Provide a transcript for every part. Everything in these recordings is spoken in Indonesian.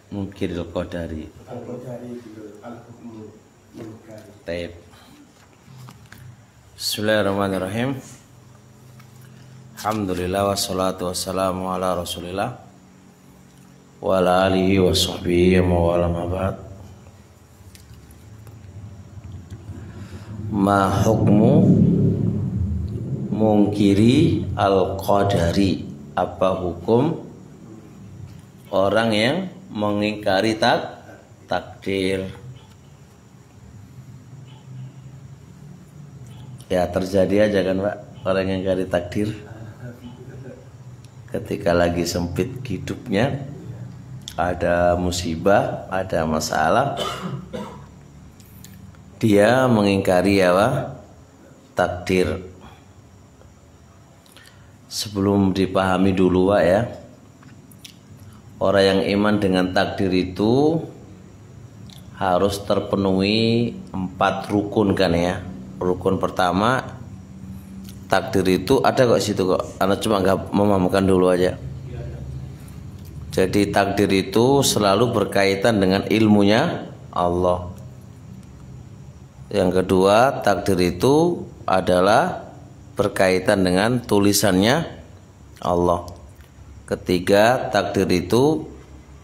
Mungkin al-qadari. Taib. Bismillahirrahmanirrahim. Alhamdulillah wassalatu wassalamu ala Rasulillah wa ala alihi wa sahbihi wa wala ma ba'd. Ma hukmu mungkiri al-qadari? Apa hukum orang yang mengingkari takdir? Ya terjadi aja kan Pak, orang yang mengingkari takdir ketika lagi sempit hidupnya, ada musibah, ada masalah, dia mengingkari apa? Takdir. Sebelum dipahami dulu Pak ya, orang yang iman dengan takdir itu harus terpenuhi 4 rukun kan ya. Rukun pertama, takdir itu ada kok situ kok. Anda cuma nggak memahamkan dulu aja. Jadi takdir itu selalu berkaitan dengan ilmunya Allah. Yang kedua, takdir itu adalah berkaitan dengan tulisannya Allah. Ketiga, takdir itu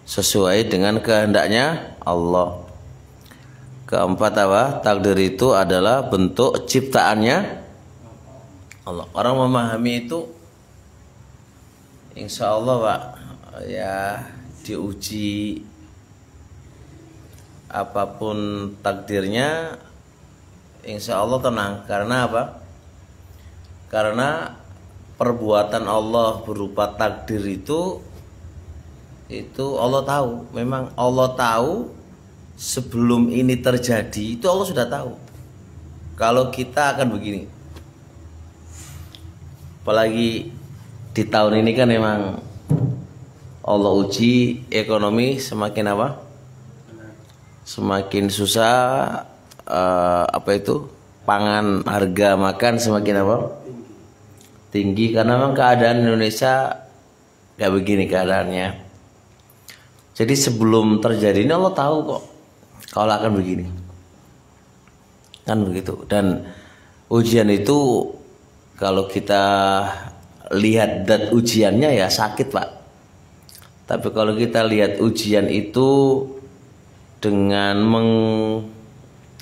sesuai dengan kehendaknya Allah. Keempat apa? Takdir itu adalah bentuk ciptaannya Allah. Orang memahami itu insya Allah Pak ya, diuji apapun takdirnya insya Allah tenang. Karena apa? Karena perbuatan Allah berupa takdir itu Allah tahu. Memang Allah tahu sebelum ini terjadi, itu Allah sudah tahu kalau kita akan begini. Apalagi di tahun ini kan memang Allah uji ekonomi semakin apa? Semakin susah, pangan, harga makan semakin apa? Tinggi. Karena memang keadaan Indonesia kayak begini keadaannya. Jadi sebelum terjadi ini Allah tahu kok kalau akan begini, kan begitu. Dan ujian itu kalau kita lihat dat ujiannya ya sakit Pak. Tapi kalau kita lihat ujian itu dengan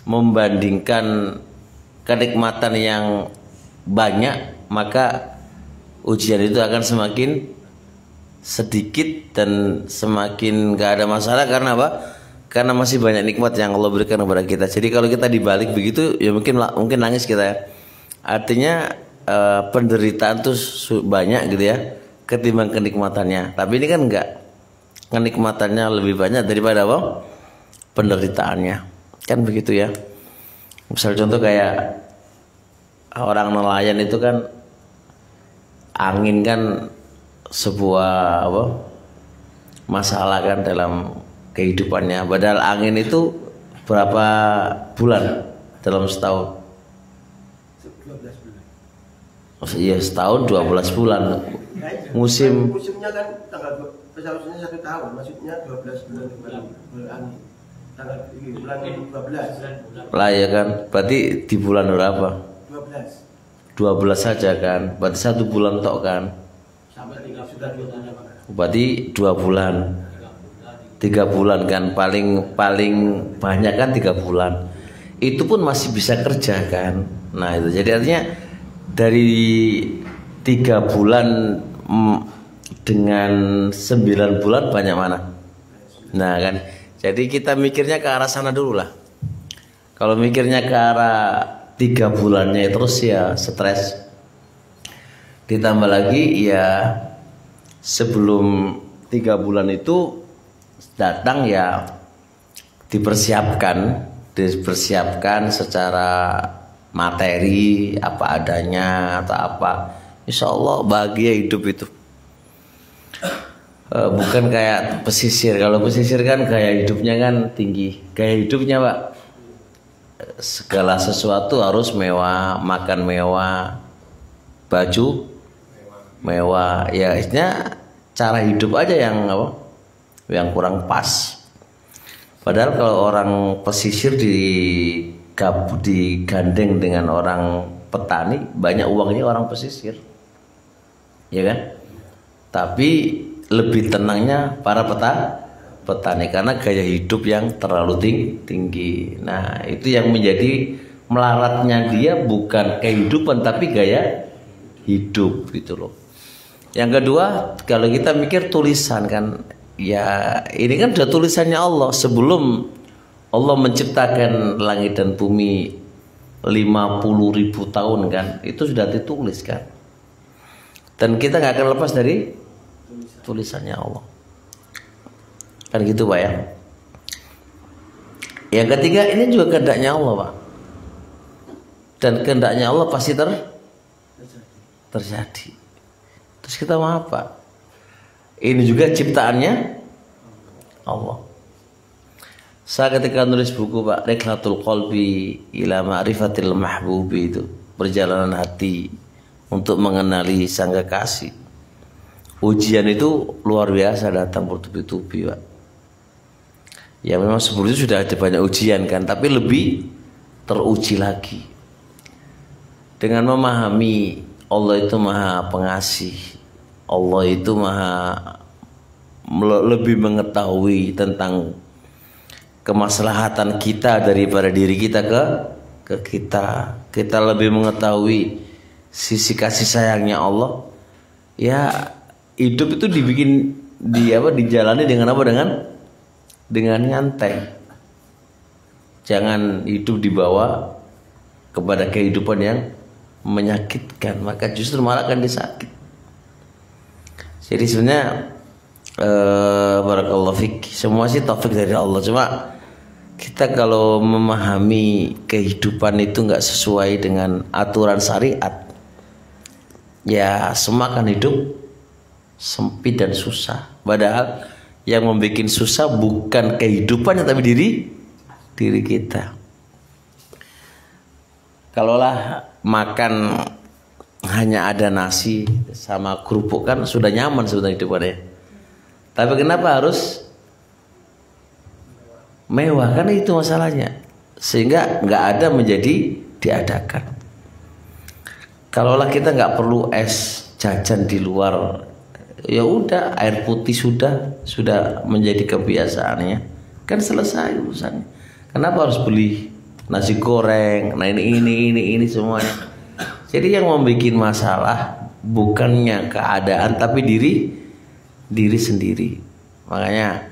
membandingkan kenikmatan yang banyak, maka ujian itu akan semakin sedikit dan semakin gak ada masalah. Karena apa? Karena masih banyak nikmat yang Allah berikan kepada kita. Jadi kalau kita dibalik begitu ya mungkin nangis kita ya. Artinya penderitaan tuh banyak gitu ya ketimbang kenikmatannya. Tapi ini kan enggak, kenikmatannya lebih banyak daripada apa? Penderitaannya. Kan begitu ya. Misal contoh kayak orang nelayan itu kan, angin kan sebuah masalah kan dalam kehidupannya. Padahal angin itu berapa bulan dalam setahun? 12 bulan. Oh, iya, setahun 12 bulan. Musimnya kan tanggal seharusnya 1 tahun, maksudnya 12 bulan angin. Tanggal bulan 12. Lah ya kan, berarti di bulan berapa? 12 saja kan. Berarti 1 bulan tok kan. Sampai 3 sudah 2 bulan. Berarti 2 bulan. 3 bulan kan, paling banyak kan 3 bulan. Itu pun masih bisa kerja kan. Nah itu jadi artinya dari 3 bulan dengan 9 bulan banyak mana? Nah kan, jadi kita mikirnya ke arah sana dulu lah. Kalau mikirnya ke arah 3 bulannya terus ya stres. Ditambah lagi ya sebelum 3 bulan itu datang ya dipersiapkan secara materi apa adanya atau apa. Insya Allah bahagia hidup itu. Bukan kayak pesisir. Kalau pesisir kan gaya hidupnya kan tinggi. Gaya hidupnya Pak segala sesuatu harus mewah, makan mewah, baju mewah. Ya istilahnya cara hidup aja yang apa? Yang kurang pas. Padahal kalau orang pesisir digandeng dengan orang petani, banyak uangnya orang pesisir, ya kan? Tapi lebih tenangnya para petani karena gaya hidup yang terlalu tinggi. Nah itu yang menjadi melaratnya dia bukan kehidupan tapi gaya hidup gitu loh. Yang kedua, kalau kita mikir tulisan kan, ya ini kan sudah tulisannya Allah sebelum Allah menciptakan langit dan bumi 50.000 tahun kan, itu sudah ditulis kan. Dan kita nggak akan lepas dari tulisannya Allah. Kan gitu Pak ya. Yang ketiga, ini juga kehendaknya Allah Pak. Dan kehendaknya Allah pasti terjadi. Terus kita mau apa? Ini juga ciptaannya Allah. Saya ketika nulis buku Pak, Rihlatul Qalbi ila Ma'rifatil Mahbubi, itu perjalanan hati untuk mengenali sang kekasih. Ujian itu luar biasa datang bertubi-tubi Pak. Ya memang sebelumnya sudah ada banyak ujian kan, tapi lebih teruji lagi. Dengan memahami Allah itu maha pengasih, Allah itu lebih mengetahui tentang kemaslahatan kita daripada diri kita ke kita. Kita lebih mengetahui sisi kasih sayangnya Allah. Ya hidup itu dijalani dengan apa? Dengan nyantai. Jangan hidup dibawa kepada kehidupan yang menyakitkan, maka justru malah akan disakit. Jadi sebenarnya barakallahu fik, semua sih taufik dari Allah. Cuma kita kalau memahami kehidupan itu nggak sesuai dengan aturan syariat, ya semua akan hidup sempit dan susah. Padahal yang membuat susah bukan kehidupannya tapi diri kita. Kalaulah makan hanya ada nasi sama kerupuk kan sudah nyaman sebenarnya hidupannya. Tapi kenapa harus mewah? Karena itu masalahnya. Sehingga nggak ada menjadi diadakan. Kalaulah kita nggak perlu es jajan di luar, ya udah air putih sudah menjadi kebiasaannya, kan selesai urusannya. Kenapa harus beli nasi goreng? Nah ini semuanya. Jadi yang membuat masalah bukannya keadaan tapi diri sendiri. Makanya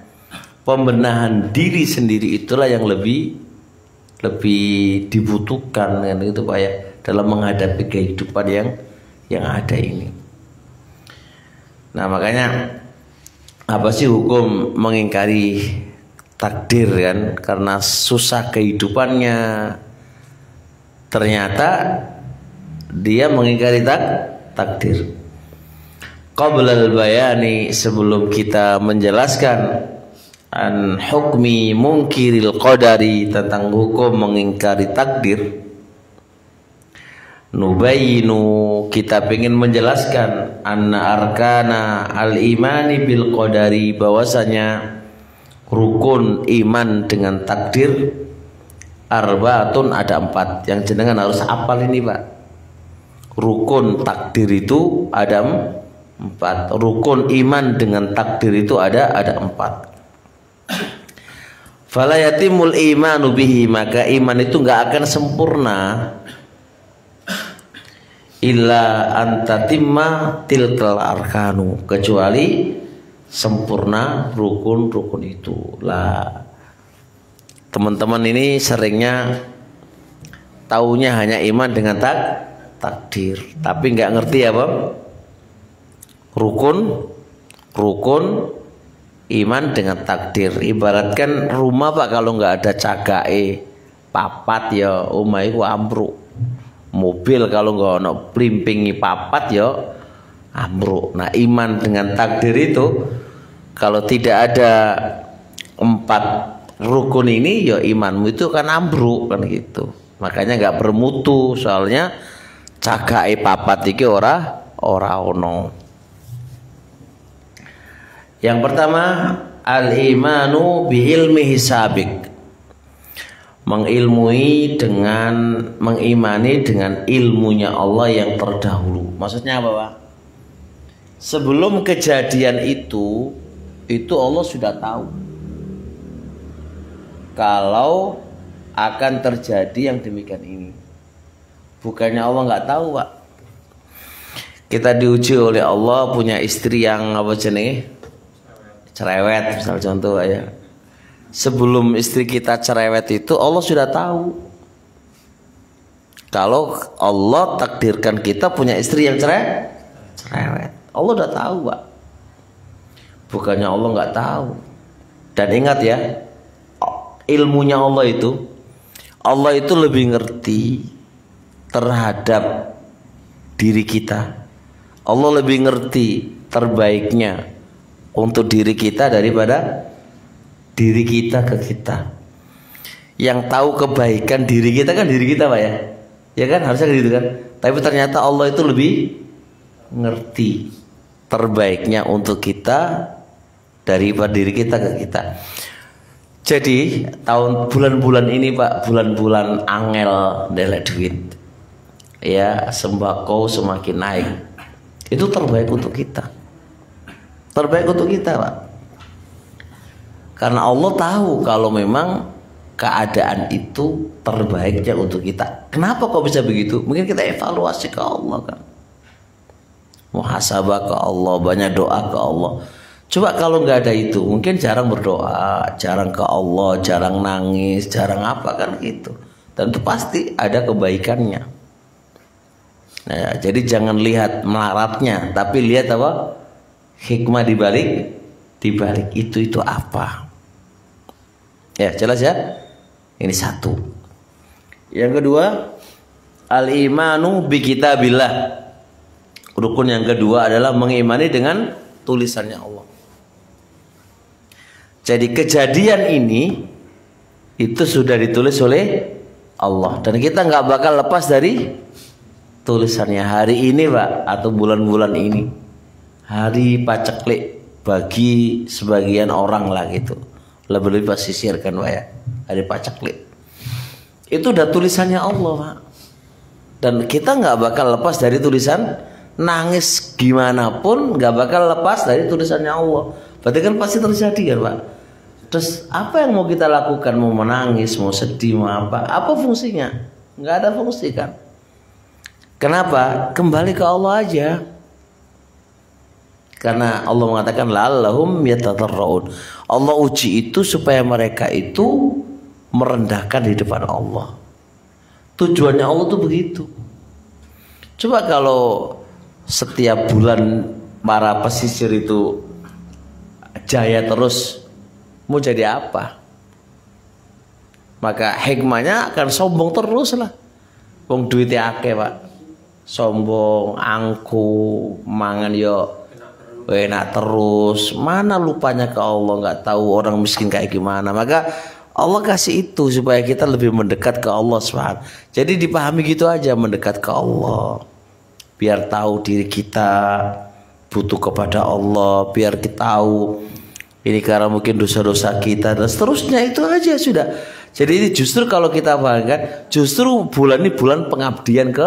pembenahan diri sendiri itulah yang lebih dibutuhkan kan itu Pak ya, dalam menghadapi kehidupan yang ada ini. Nah makanya apa sih hukum mengingkari takdir kan? Karena susah kehidupannya, ternyata dia mengingkari takdir. Qablal bayani, sebelum kita menjelaskan an hukmi munkiril qadari, tentang hukum mengingkari takdir, nubayinu, kita ingin menjelaskan anna arkana al imani bil qadari, bahwasanya rukun iman dengan takdir arbaatun, ada 4. Yang jenengan harus hafal ini Pak. Rukun takdir itu ada 4. Rukun iman dengan takdir itu ada 4. Fala yatimul imanu bihi, maka iman itu enggak akan sempurna illa antatimma tilkal arkanu, kecuali sempurna rukun-rukun itu. Lah teman-teman ini seringnya taunya hanya iman dengan takdir, tapi nggak ngerti apa rukun iman dengan takdir. Ibaratkan rumah Pak, kalau nggak ada cagae papat ya omah iku ambruk. Mobil kalau nggak ono plimpingi papat ya ambruk. Nah iman dengan takdir itu kalau tidak ada 4 rukun ini ya imanmu itu kan ambruk kan gitu. Makanya nggak bermutu, soalnya cagae papat iki ora ono. Yang pertama, al-imanu bi ilmi hisabik. Mengimani dengan ilmunya Allah yang terdahulu. Maksudnya apa, Pak? Sebelum kejadian itu Allah sudah tahu kalau akan terjadi yang demikian ini. Bukannya Allah nggak tahu, Pak. Kita diuji oleh Allah punya istri yang apa jenenge? Cerewet, misal contoh ya. Sebelum istri kita cerewet itu Allah sudah tahu kalau Allah takdirkan kita punya istri yang cerewet. Allah udah tahu, Pak. Bukannya Allah nggak tahu. Dan ingat ya, ilmunya Allah itu lebih ngerti terhadap diri kita. Allah lebih ngerti terbaiknya untuk diri kita daripada diri kita ke kita. Yang tahu kebaikan diri kita kan diri kita, Pak ya. Ya kan, harusnya gitu kan. Tapi ternyata Allah itu lebih ngerti terbaiknya untuk kita daripada diri kita ke kita. Jadi bulan-bulan ini, Pak, bulan-bulan angel delek duit. Ya, sembako semakin naik. Itu terbaik untuk kita. Terbaik untuk kita, Pak. Karena Allah tahu kalau memang keadaan itu terbaiknya untuk kita. Kenapa kok bisa begitu? Mungkin kita evaluasi ke Allah kan. Muhasabah ke Allah, banyak doa ke Allah. Coba kalau nggak ada itu, mungkin jarang berdoa, jarang ke Allah, jarang nangis, jarang apa kan gitu. Dan itu pasti ada kebaikannya. Nah, jadi jangan lihat melaratnya, tapi lihat apa? Hikmah dibalik itu apa? Ya, jelas ya? Ini satu. Yang kedua, al-imanu bi kitabillah. Rukun yang kedua adalah mengimani dengan tulisannya Allah. Jadi kejadian ini itu sudah ditulis oleh Allah dan kita nggak bakal lepas dari tulisannya. Hari ini, Pak, atau bulan-bulan ini, hari paceklik bagi sebagian orang lah gitu. Lebih-lebih pesisir kan, Pak ya, hari paceklik. Itu udah tulisannya Allah, Pak. Dan kita nggak bakal lepas dari tulisan. Nangis gimana pun nggak bakal lepas dari tulisannya Allah. Berarti kan pasti terjadi kan, Pak. Terus apa yang mau kita lakukan? Mau menangis, mau sedih, mau apa? Apa fungsinya? Nggak ada fungsi kan. Kenapa? Kembali ke Allah aja. Karena Allah mengatakan la'allahum yatadarraun. Allah uji itu supaya mereka itu merendahkan di depan Allah. Tujuannya Allah tuh begitu. Coba kalau setiap bulan para pesisir itu jaya terus, mau jadi apa? Maka hikmahnya akan sombong terus lah. Wong duitnya akeh, Pak. Sombong, angku, mangan yo enak terus. Mana lupanya ke Allah, nggak tahu orang miskin kayak gimana. Maka Allah kasih itu supaya kita lebih mendekat ke Allah SWT. Jadi dipahami gitu aja, mendekat ke Allah. Biar tahu diri kita butuh kepada Allah. Biar kita tahu ini karena mungkin dosa-dosa kita dan seterusnya, itu aja sudah. Jadi ini justru kalau kita bahkan justru bulan ini bulan pengabdian ke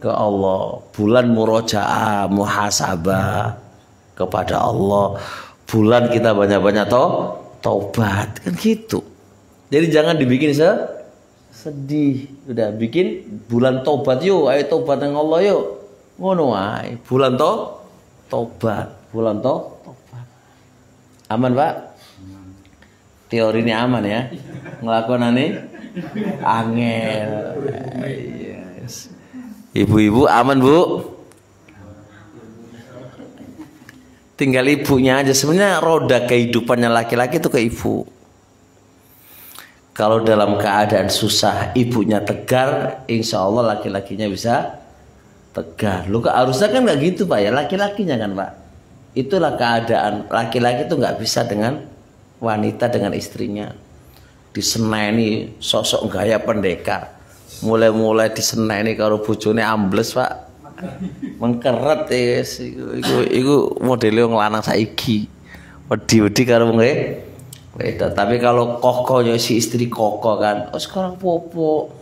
Allah, bulan murojaah, muhasabah kepada Allah, bulan kita banyak-banyak taubat kan gitu. Jadi jangan dibikin sedih, udah bikin bulan taubat yuk, ayo taubat dengan Allah yuk, ngono ae. Bulan taubat, bulan taubat. Aman, Pak? Teori ini aman ya, ngelakuin aneh angel. Yes. Ibu-ibu aman, Bu? Tinggal ibunya aja. Sebenarnya roda kehidupannya laki-laki itu ke ibu. Kalau dalam keadaan susah ibunya tegar, insya Allah laki-lakinya bisa tegar. Lu harusnya kan nggak gitu, Pak ya, laki-lakinya kan, Pak. Itulah keadaan laki-laki itu nggak bisa dengan wanita dengan istrinya diseneni sosok gaya pendekar, mulai diseneni karo bojone ambles Pak, mengkeret yes. Iku modele wong lanang saiki wedi-wedi karo wong wedok. Tapi kalau kokohnya si istri kokoh kan, oh sekarang popo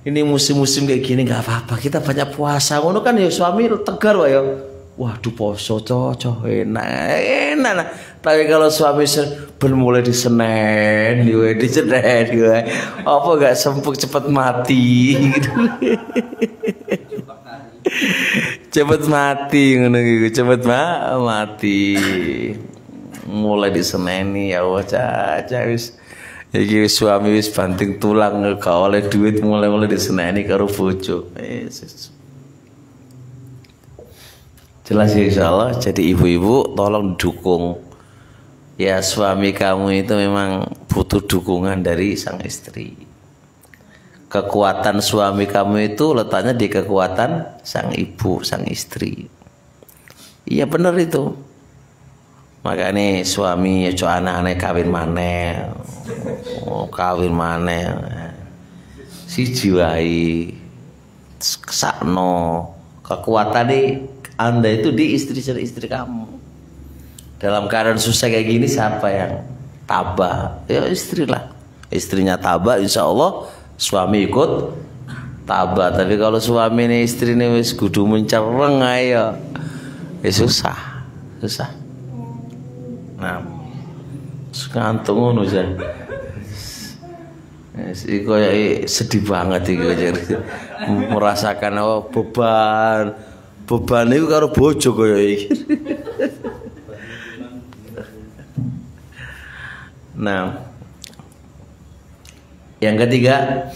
ini musim-musim kayak gini nggak apa-apa, kita banyak puasa ngono kan ya, suami tegar Pak ya. Waduh poso cocok enak. Tapi kalau suami bermulai di Senin, di Senin, apa gak sempuk cepet mati gitu. Cepet mati ngono gitu, cepet mati. Mulai di Senin ya Allah caca wis. Iki suami wis banting tulang gak oleh duit mulai di Senin karo bojo. Jelas ya insyaallah. Jadi ibu-ibu tolong dukung ya suami kamu itu, memang butuh dukungan dari sang istri. Kekuatan suami kamu itu letaknya di kekuatan sang ibu, sang istri. Iya benar itu. Makanya suami ya anak-anak kawin maneh. Kawin maneh. Si jiwai sakno kekuatan Anda itu di istri kamu. Dalam keadaan susah kayak gini siapa yang tabah? Ya istrilah. Istrinya tabah, insya Allah suami ikut tabah. Tapi kalau suami ini istri ini wis kudu mencereng ayo, ya susah. Nah, ngantuk ngono jan. Iku sedih banget iki merasakan beban itu karo bojo kaya iki. Nah, yang ketiga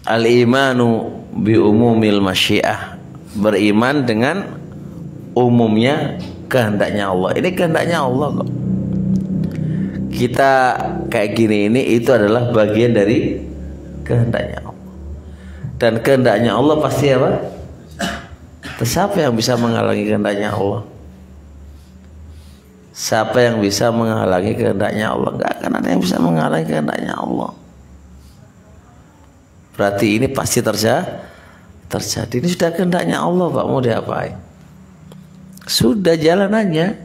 al-imanu bi umumil masyiah, beriman dengan umumnya kehendaknya Allah. Ini kehendaknya Allah kok. Kita kayak gini ini itu adalah bagian dari kehendaknya Allah. Dan kehendaknya Allah pasti apa? Siapa yang bisa menghalangi kehendaknya Allah? Siapa yang bisa menghalangi kehendaknya Allah? Enggak akan ada yang bisa menghalangi kehendaknya Allah. Berarti ini pasti terjadi. Ini sudah kehendaknya Allah Pak, mau diapain? Sudah jalan aja.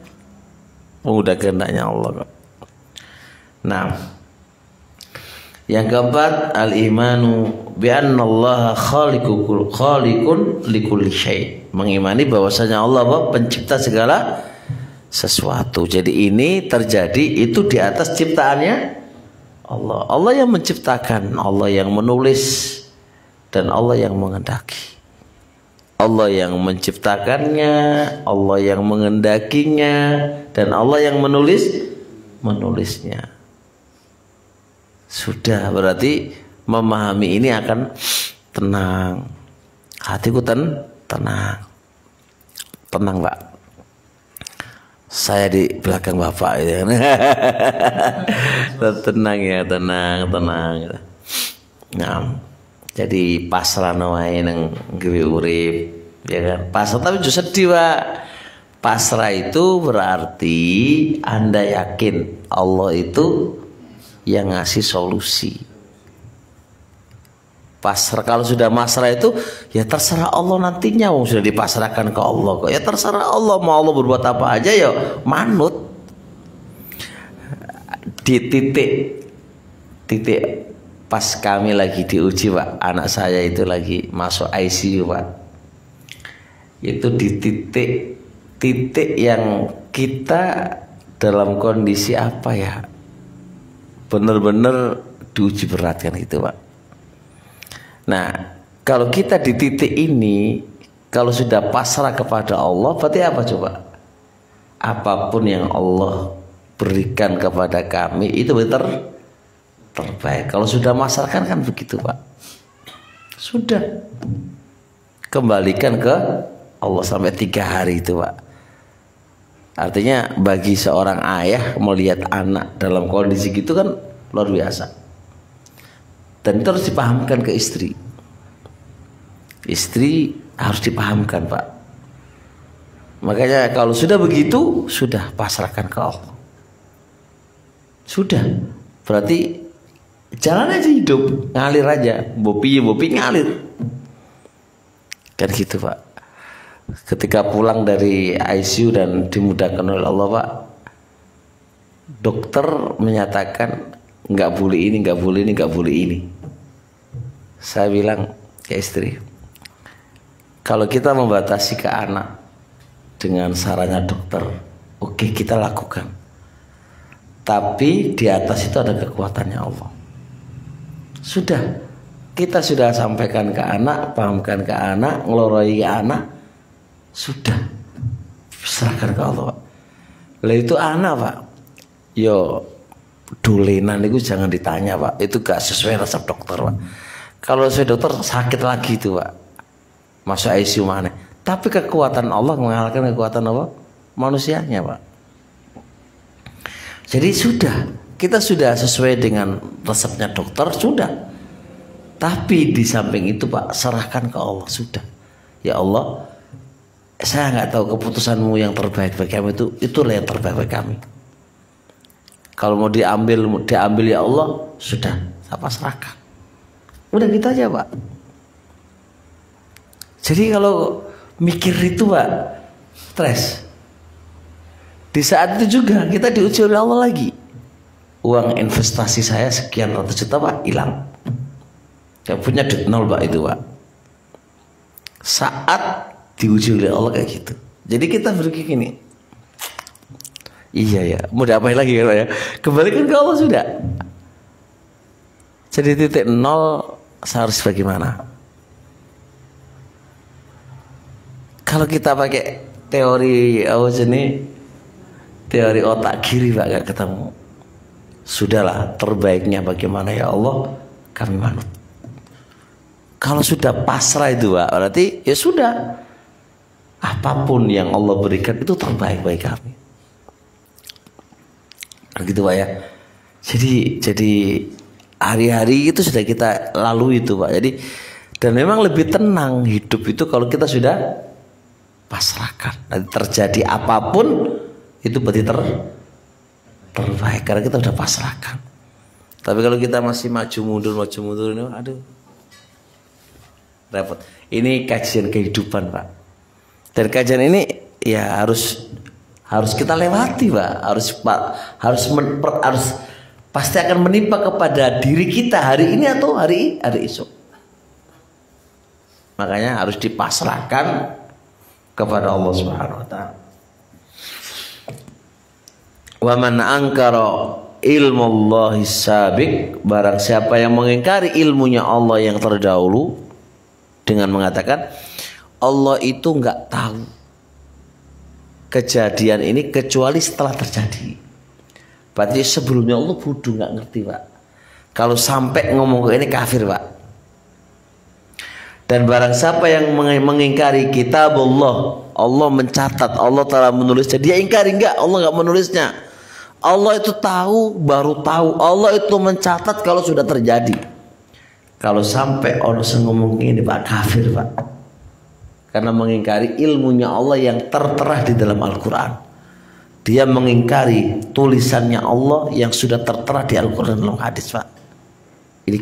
Udah kehendaknya Allah kok. Nah, yang keempat al-imanu bi anna Allah khaliqun likulli syai'. Mengimani bahwasanya Allah pencipta segala sesuatu. Jadi ini terjadi itu di atas ciptaannya Allah. Allah yang menciptakan, Allah yang menulis, dan Allah yang menghendaki. Allah yang menciptakannya, Allah yang menghendakinya, dan Allah yang menulisnya. Sudah, berarti memahami ini akan tenang. Hatiku tenang. Tenang Pak. Saya di belakang Bapak ya. Tenang ya, tenang. Nah, jadi pasrah wae nang gawe urip, ya kan? Pasrah tapi juga sedih, Pak. Pasrah itu berarti Anda yakin Allah itu yang ngasih solusi. Pasrah, kalau sudah masrah itu ya terserah Allah nantinya, wong sudah dipasrahkan ke Allah kok. Ya terserah Allah, mau Allah berbuat apa aja ya manut. Di titik pas kami lagi diuji Pak, anak saya itu lagi masuk ICU Pak. Itu di titik yang kita dalam kondisi apa ya, benar-benar diuji berat kan gitu Pak. Nah, kalau kita di titik ini, kalau sudah pasrah kepada Allah, berarti apa coba? Apapun yang Allah berikan kepada kami itu terbaik. Kalau sudah masrahkan kan begitu Pak. Sudah kembalikan ke Allah sampai 3 hari itu Pak. Artinya bagi seorang ayah melihat anak dalam kondisi gitu kan luar biasa. Dan itu harus dipahamkan ke istri. Istri harus dipahamkan Pak. Makanya kalau sudah begitu, sudah pasrahkan ke Allah. Sudah. Berarti jalan aja hidup, ngalir aja. Bopi ngalir. Kan gitu Pak. Ketika pulang dari ICU dan dimudahkan oleh Allah Pak, dokter menyatakan nggak boleh ini, nggak boleh ini, nggak boleh ini. Saya bilang ke istri, kalau kita membatasi ke anak dengan sarannya dokter, oke, kita lakukan. Tapi di atas itu ada kekuatannya Allah. Sudah, kita sudah sampaikan ke anak, pahamkan ke anak, ngeloroi ke anak, sudah serahkan ke Allah Pak. Lah itu anak Pak, yo dolenan itu jangan ditanya Pak, itu gak sesuai resep dokter Pak. Kalau sesuai dokter sakit lagi itu Pak, masuk ICU mana. Tapi kekuatan Allah mengalahkan kekuatan apa? Manusianya Pak. Jadi sudah, kita sudah sesuai dengan resepnya dokter, sudah. Tapi di samping itu Pak, serahkan ke Allah, sudah. Ya Allah, saya nggak tahu keputusanmu yang terbaik bagi kami, itulah yang terbaik bagi kami. Kalau mau diambil ya Allah, sudah, saya pasrahkan. Udah gitu aja Pak. Jadi kalau mikir itu Pak, stres. Di saat itu juga kita diuji oleh Allah lagi. Uang investasi saya sekian ratus juta Pak, hilang. Saya punya duit nol Pak itu Pak. Saat diuji oleh Allah kayak gitu. Jadi kita berpikir gini, iya ya, mau diapain lagi kalau ya? Kembalikan ke Allah sudah. Jadi titik nol, saya harus bagaimana? Kalau kita pakai teori teori otak kiri Pak, gak ketemu. Sudahlah, terbaiknya bagaimana ya Allah, kami manut. Kalau sudah pasrah itu Pak, berarti ya sudah, apapun yang Allah berikan itu terbaik bagi kami. Begitu Pak ya. Jadi hari-hari itu sudah kita lalui itu Pak. Jadi dan memang lebih tenang hidup itu kalau kita sudah pasrahkan. Nanti terjadi apapun itu berarti terbaik karena kita sudah pasrahkan. Tapi kalau kita masih maju mundur ini, aduh, repot. Ini kajian kehidupan Pak. Dan kajian ini ya harus kita lewati Pak. Harus pasti akan menimpa kepada diri kita hari ini atau hari esok. Makanya harus dipasrahkan kepada Allah Subhanahu wa taala. Wa man ankara ilmullahi sabiq, barang siapa yang mengingkari ilmunya Allah yang terdahulu dengan mengatakan Allah itu enggak tahu kejadian ini kecuali setelah terjadi. Berarti sebelumnya Allah bodoh, enggak ngerti Pak. Kalau sampai ngomong ke ini kafir Pak. Dan barang siapa yang mengingkari kitab Allah mencatat, Allah telah menulisnya, dia ingkari enggak, Allah enggak menulisnya. Allah itu tahu, baru tahu. Allah itu mencatat kalau sudah terjadi. Kalau sampai orang ngomong ini Pak, kafir Pak. Karena mengingkari ilmunya Allah yang tertera di dalam Al-Quran. Dia mengingkari tulisannya Allah yang sudah tertera di Al-Quran dalam hadis Pak. Ini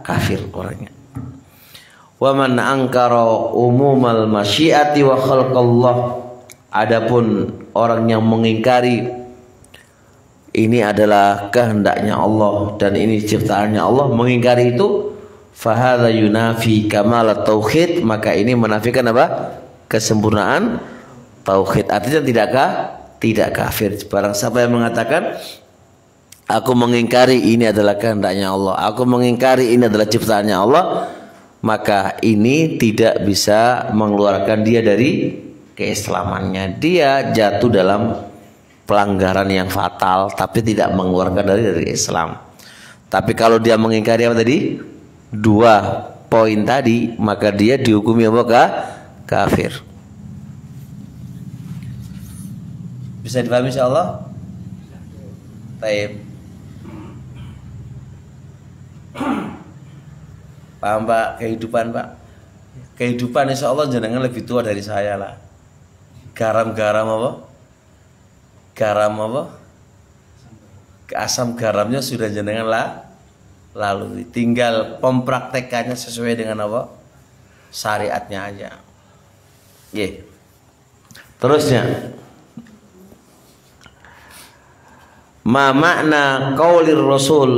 kafir orangnya. Wa man ankara umumal masyiati wa khalqallah, adapun orang yang mengingkari ini adalah kehendaknya Allah dan ini ciptaannya Allah, mengingkari itu fahadha yunafi kamalat tauhid, maka ini menafikan apa? Kesempurnaan tauhid. Artinya tidak kafir. Barang siapa yang mengatakan aku mengingkari ini adalah kehendaknya Allah, aku mengingkari ini adalah ciptaannya Allah, maka ini tidak bisa mengeluarkan dia dari keislamannya. Dia jatuh dalam pelanggaran yang fatal, tapi tidak mengeluarkan dari Islam. Tapi kalau dia mengingkari apa tadi? 2 poin tadi, maka dia dihukumi apa? Kafir. Bisa dipahami insyaallah? Baik. Paham Pak? Kehidupan Pak. Kehidupan insya Allah jenengan lebih tua dari saya lah. Garam apa? Garam apa? asam garamnya sudah jenengan lalu, tinggal pempraktekannya sesuai dengan apa syariatnya aja. Terusnya, ma makna qaulir rasul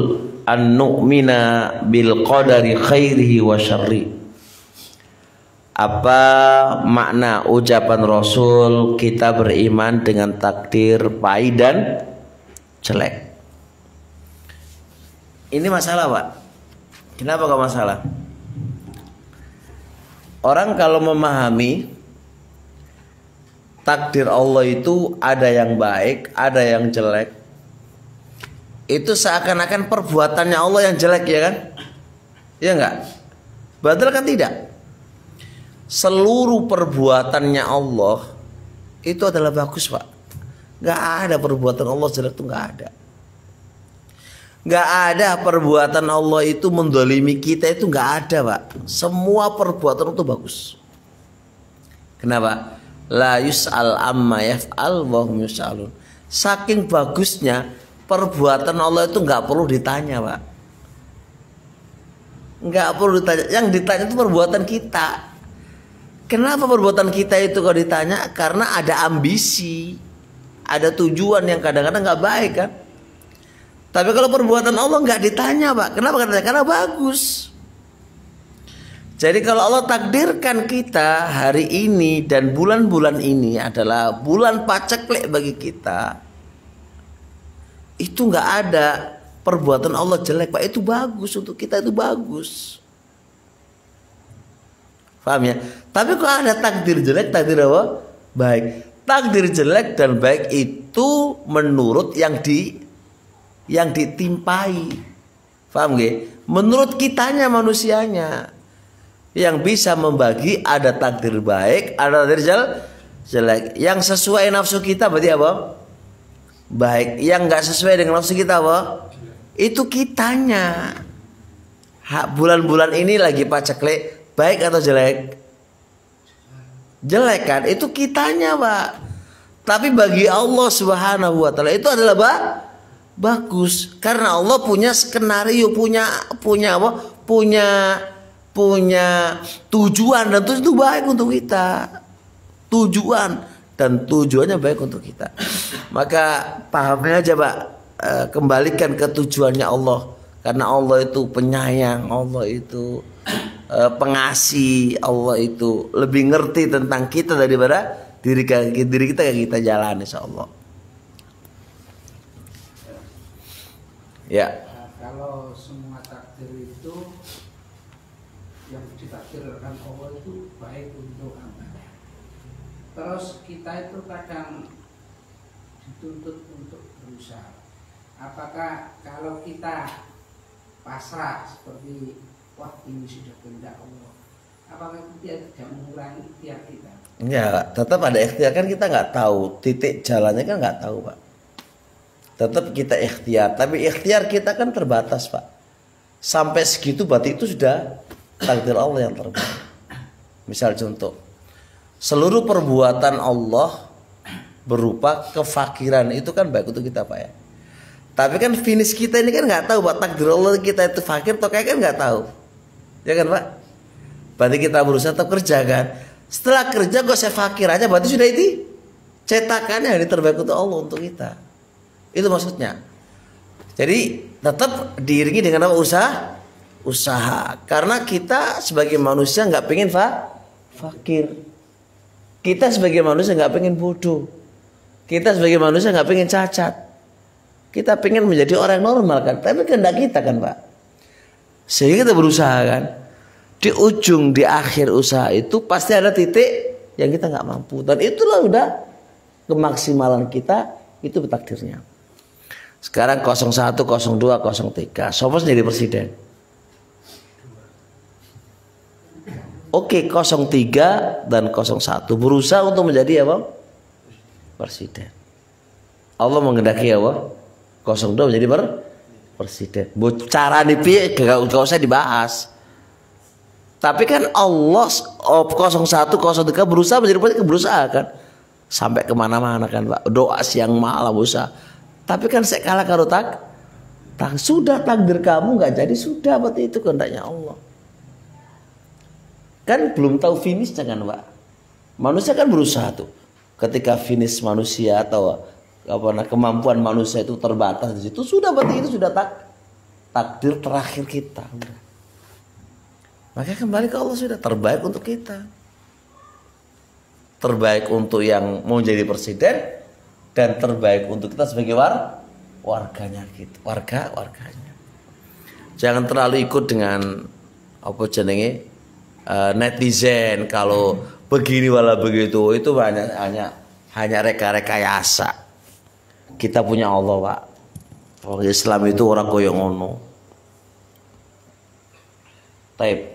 an nu'mina bil qadari khairihi wa syarri. Apa makna ucapan Rasul kita beriman dengan takdir baik dan jelek? Ini masalah, Pak. Kenapa kok masalah? Orang kalau memahami takdir Allah itu ada yang baik, ada yang jelek, itu seakan-akan perbuatannya Allah yang jelek, ya kan? Ya enggak? Padahal kan tidak. Seluruh perbuatannya Allah itu adalah bagus, Pak. Enggak ada perbuatan Allah jelek, itu enggak ada. Enggak ada perbuatan Allah itu mendolimi kita, itu enggak ada, Pak. Semua perbuatan itu bagus. Kenapa? La yus'al amma yaf'al wa hum yus'alun. Saking bagusnya perbuatan Allah itu enggak perlu ditanya, Pak. Enggak perlu ditanya. Yang ditanya itu perbuatan kita. Kenapa perbuatan kita itu kalau ditanya? Karena ada ambisi, ada tujuan yang kadang-kadang enggak baik, kan? Tapi kalau perbuatan Allah enggak ditanya, Pak. Kenapa? Karena bagus. Jadi kalau Allah takdirkan kita hari ini dan bulan-bulan ini adalah bulan paceklik bagi kita, itu nggak ada perbuatan Allah jelek, Pak. Itu bagus untuk kita, itu bagus. Paham ya? Tapi kalau ada takdir jelek, takdir apa? Baik. Takdir jelek dan baik itu menurut yang ditimpai. Paham nggih? Menurut kitanya, manusianya. Yang bisa membagi ada takdir baik, ada takdir jelek. Yang sesuai nafsu kita berarti apa? Baik. Yang nggak sesuai dengan nafsu kita apa? Itu kitanya. Bulan-bulan ini lagi paceklik, baik atau jelek? Jelek kan? Itu kitanya, Pak. Tapi bagi Allah Subhanahu wa taala itu adalah bagus. Karena Allah punya skenario, punya apa? Punya tujuan, dan itu baik untuk kita. Tujuannya baik untuk kita. Maka pahami aja, Pak, kembalikan ke tujuannya Allah. Karena Allah itu penyayang, Allah itu pengasih, Allah itu lebih ngerti tentang kita daripada diri kita yang kita jalani, insyaallah. Ya. Kalau semua takdir itu yang ditakdirkan Allah itu baik untuk hamba. Terus kita itu kadang dituntut untuk berusaha. Apakah kalau kita pasrah seperti wah ini sudah kehendak Allah, apakah itu tidak mengurangi ikhtiar kita? Enggak, tetap ada ikhtiar, kan kita nggak tahu titik jalannya, kan nggak tahu, Pak. Tetap kita ikhtiar, tapi ikhtiar kita kan terbatas, Pak. Sampai segitu berarti itu sudah takdir Allah yang terbaik. Misal contoh, seluruh perbuatan Allah berupa kefakiran itu kan baik untuk kita, Pak, ya. Tapi kan finish kita ini kan nggak tahu, Pak. Takdir Allah kita itu fakir atau kaya kan nggak tahu, ya kan, Pak. Berarti kita berusaha tetap kerja, kan. Setelah kerja kok saya fakir aja, berarti sudah itu cetakannya yang terbaik untuk Allah untuk kita. Itu maksudnya. Jadi tetap diiringi dengan apa? Usaha. Karena kita sebagai manusia nggak pengen fakir. Kita sebagai manusia nggak pengen bodoh. Kita sebagai manusia nggak pengen cacat. Kita pengen menjadi orang normal, kan. Tapi kehendak kita, kan, Pak. Sehingga kita berusaha, kan. Di ujung, di akhir usaha itu pasti ada titik yang kita nggak mampu. Dan itulah udah kemaksimalan kita, itu takdirnya. Sekarang 01, 02, 03. Siapa jadi presiden? Oke, 03 dan 01 berusaha untuk menjadi apa? Presiden. Allah menghendaki apa? 02 menjadi presiden. Cara piye gak usah dibahas. Tapi kan Allah 01, 03 berusaha menjadi presiden, berusaha, kan. Sampai kemana-mana, kan, Pak. Doa siang malam berusaha. Tapi kan saya kalah karo sudah takdir kamu nggak jadi, sudah berarti itu kehendaknya Allah. Kan belum tahu finishnya kan Pak. Manusia kan berusaha tuh. Ketika finish manusia atau kemampuan manusia itu terbatas di situ, sudah berarti itu sudah takdir terakhir kita. Udah. Maka kembali ke Allah, sudah terbaik untuk kita. Terbaik untuk yang mau jadi presiden dan terbaik untuk kita sebagai warganya gitu, warganya. Jangan terlalu ikut dengan apa jenenge netizen, kalau begini wala begitu, itu hanya rekayasa. Kita punya Allah Pak. Orang Islam itu orang koyo ngono. Taib.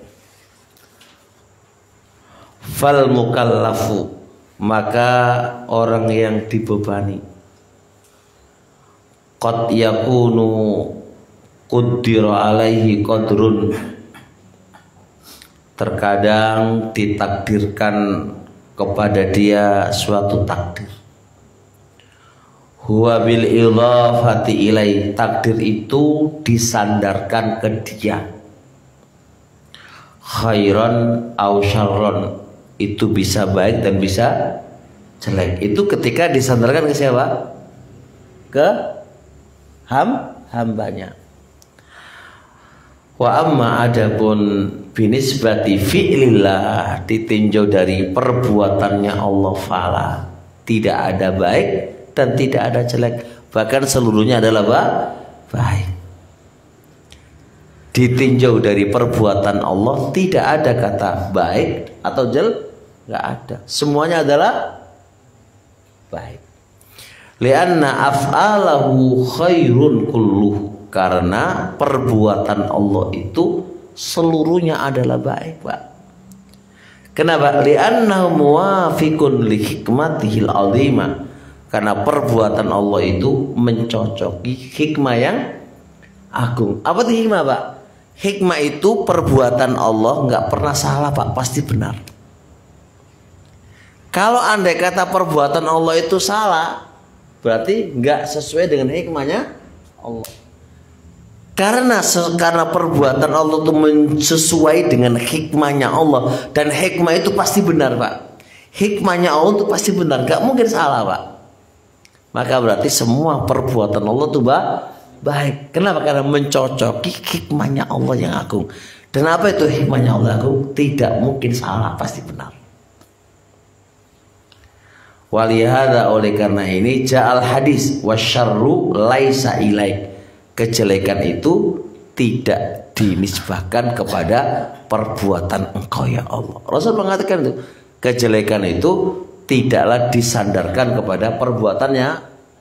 Fal mukallafu, maka orang yang dibebani, qad yakunu qaddira alaihi qadrun, terkadang ditakdirkan kepada dia suatu takdir. Huwa bil idhafati ilai, takdir itu disandarkan ke dia. Khairan au syarron, itu bisa baik dan bisa jelek. Itu ketika disandarkan ke siapa? Ke hambanya. Wa amma adapun binisbati fi'lillah, ditinjau dari perbuatannya Allah fala, tidak ada baik dan tidak ada jelek, bahkan seluruhnya adalah baik. Ditinjau dari perbuatan Allah, tidak ada kata baik atau jelek, nggak ada, semuanya adalah baik. Lianna af'alahu khairun kulluh, karena perbuatan Allah itu seluruhnya adalah baik Pak. Kenapa? Liannahu muwafiqun li hikmatihil azimah, karena perbuatan Allah itu mencocoki hikmah yang agung. Apa itu hikmah Pak? Hikmah itu perbuatan Allah nggak pernah salah Pak, pasti benar. Kalau andai kata perbuatan Allah itu salah, berarti nggak sesuai dengan hikmahnya Allah. Karena perbuatan Allah itu sesuai dengan hikmahnya Allah, dan hikmah itu pasti benar Pak. Hikmahnya Allah itu pasti benar, nggak mungkin salah Pak. Maka berarti semua perbuatan Allah itu baik. Kenapa? Karena mencocoki hikmahnya Allah yang agung. Dan apa itu hikmahnya Allah agung? Tidak mungkin salah, pasti benar. Walihada, oleh karena ini ja'al hadis wasyarru laisa ilaik, kejelekan itu tidak dinisbahkan kepada perbuatan engkau ya Allah. Rasul mengatakan itu, kejelekan itu tidaklah disandarkan kepada perbuatannya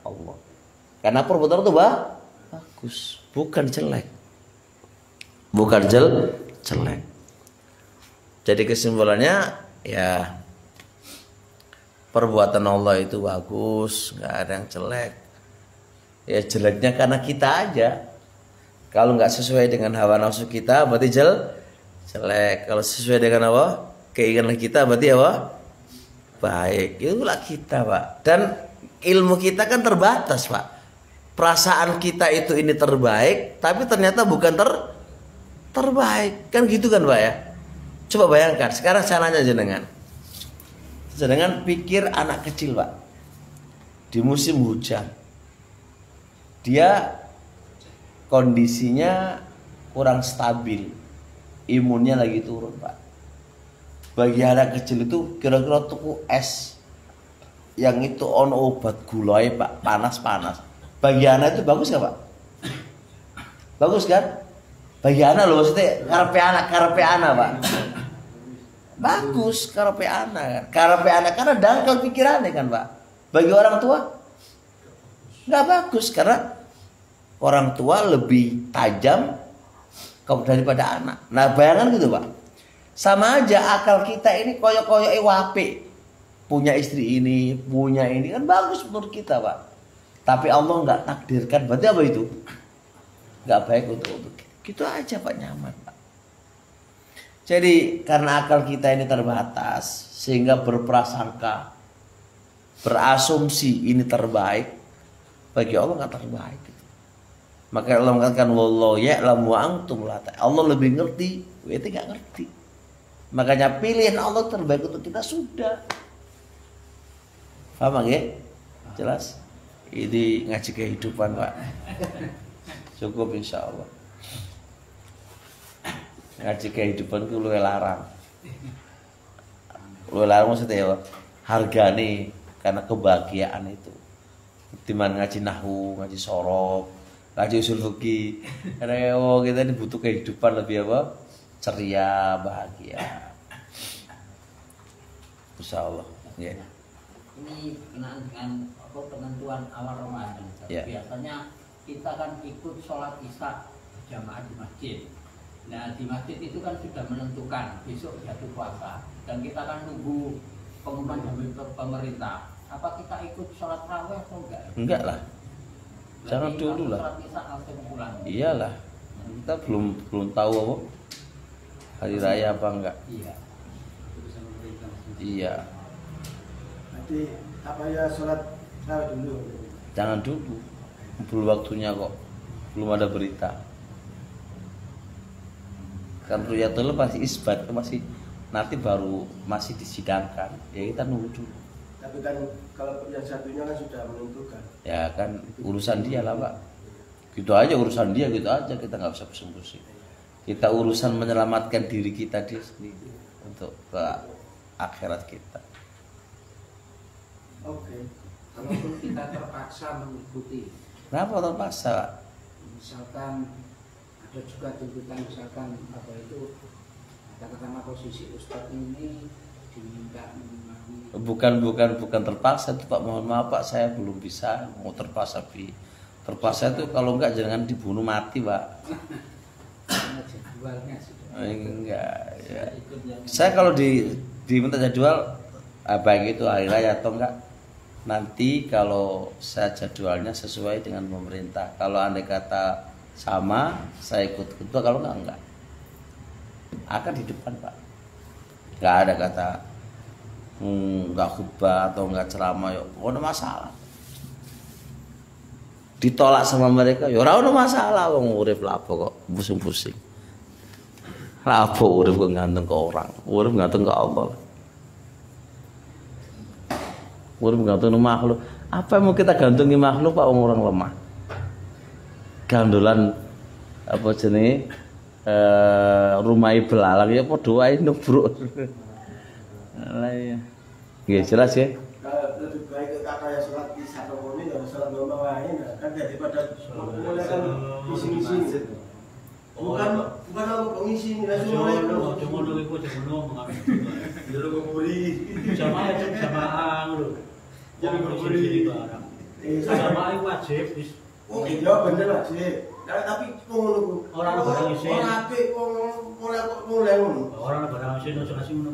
Allah, karena perbuatan itu bagus, bukan jelek, jelek. Jadi kesimpulannya ya, perbuatan Allah itu bagus, nggak ada yang jelek. Ya jeleknya karena kita aja. Kalau nggak sesuai dengan hawa nafsu kita, berarti jelek. Kalau sesuai dengan apa? Keinginan kita, berarti apa? Baik. Itulah kita Pak. Dan ilmu kita kan terbatas Pak. Perasaan kita itu ini terbaik, tapi ternyata bukan terbaik. Kan gitu kan Pak ya? Coba bayangkan. Sekarang saya nanya jenengan pikir anak kecil Pak, di musim hujan, dia kondisinya kurang stabil, imunnya lagi turun Pak. Bagi anak kecil itu kira-kira tuku es yang itu ono obat gulai Pak, panas. Bagi anak itu bagus gak Pak? Bagus kan? Bagi anak loh, maksudnya karepe anak Pak. Bagus karepe anak karena dangkal pikirannya kan Pak. Bagi orang tua nggak bagus, karena orang tua lebih tajam daripada anak. Nah bayangan gitu Pak, sama aja akal kita ini koyok-koyok wape, punya istri ini, punya ini kan bagus menurut kita Pak. Tapi Allah nggak takdirkan, berarti apa itu? Nggak baik untuk kita. Gitu aja Pak, nyaman Pak. Jadi karena akal kita ini terbatas, sehingga berprasangka, berasumsi ini terbaik, bagi Allah nggak terbaik. Maka Allah mengatakan wallahu ya'lamu wa antum la ta'lamun. Allah lebih ngerti, kita nggak ngerti. Makanya pilihan Allah terbaik untuk kita sudah. Paham ya? Jelas? Ini ngaji kehidupan, Pak. Cukup insya Allah. Ngaji kehidupan itu luwih larang. Luwih larang maksudnya ya, harga nih karena kebahagiaan itu. Timan ngaji nahwu, ngaji sorok, ngaji usul fikih. Karena kita ini butuh kehidupan lebih apa? Ceria, bahagia. Insya Allah. Ya. Ini kenaan dengan penentuan awal Ramadan. Ya. Biasanya kita kan ikut sholat isya jamaah di masjid. Nah di masjid itu kan sudah menentukan besok jatuh puasa dan kita kan nunggu pengumuman dari pemerintah. Apa kita ikut sholat raweh atau enggak? Enggak lah. Jangan Berarti dulu lah. Sholat isya langsung pulang. Iyalah. Kita belum tahu apa hari raya apa enggak. Iya. Iya. Nanti apa ya sholat raweh dulu. Jangan dulu. Belum waktunya kok. Belum ada berita. Kan ruyatul pasti isbat, masih nanti baru masih disidangkan. Ya kita nunggu dulu. Tapi kan kalau yang satunya kan sudah menentukan. Ya kan urusan dia lah, Pak. Gitu aja urusan dia, gitu aja, kita nggak bisa pusing-pusing. Kita urusan menyelamatkan diri kita dia sendiri untuk ke akhirat kita. Oke. Kalaupun kita terpaksa mengikuti, Kenapa terpaksa, Pak? misalkan ada juga tuntutan, misalkan apa itu, katakanlah posisi Ustadz ini diminta mengimami. Bukan terpaksa itu, Pak. Mohon maaf, Pak, saya belum bisa mau terpaksa, Bi. Terpaksa itu kalau enggak jangan dibunuh mati, Pak. Jadwalnya sudah. Enggak, ya. Saya kalau diminta jadwal baik itu hari raya atau enggak, nanti kalau saya jadwalnya sesuai dengan pemerintah. Kalau andai kata sama, saya ikut ketua. Kalau enggak akan di depan, Pak. Enggak ada kata enggak khutbah atau enggak ceramah, ya enggak ada masalah. Ditolak sama mereka, ya ora ono masalah, wong urip lapo kok pusing-pusing. Lapo urip kok gantung ke orang, urip gantung ke Allah. Urip gantung ke makhluk. Apa yang mau kita gantungi makhluk, Pak, orang lemah. Gandolan apa jenenge rumai belalang ya padha wae nubruk. Lah ya. Nggih jelas ya. Lebih baik kata ya sholat di satu ini ya sholat dua wae kan daripada mulai kan isi-isi. Bukan aku pengisi langsung mulai cuma dulu iku mengambil dulu keburi jamaah lho. Jadi berburi barang. Jamaah wajib wis. Oh iya bener wajib. Tapi ngono ku. Orang barang isin. Ora apik wong mulai ngono. Orang barang isin ojo ngasih ngono.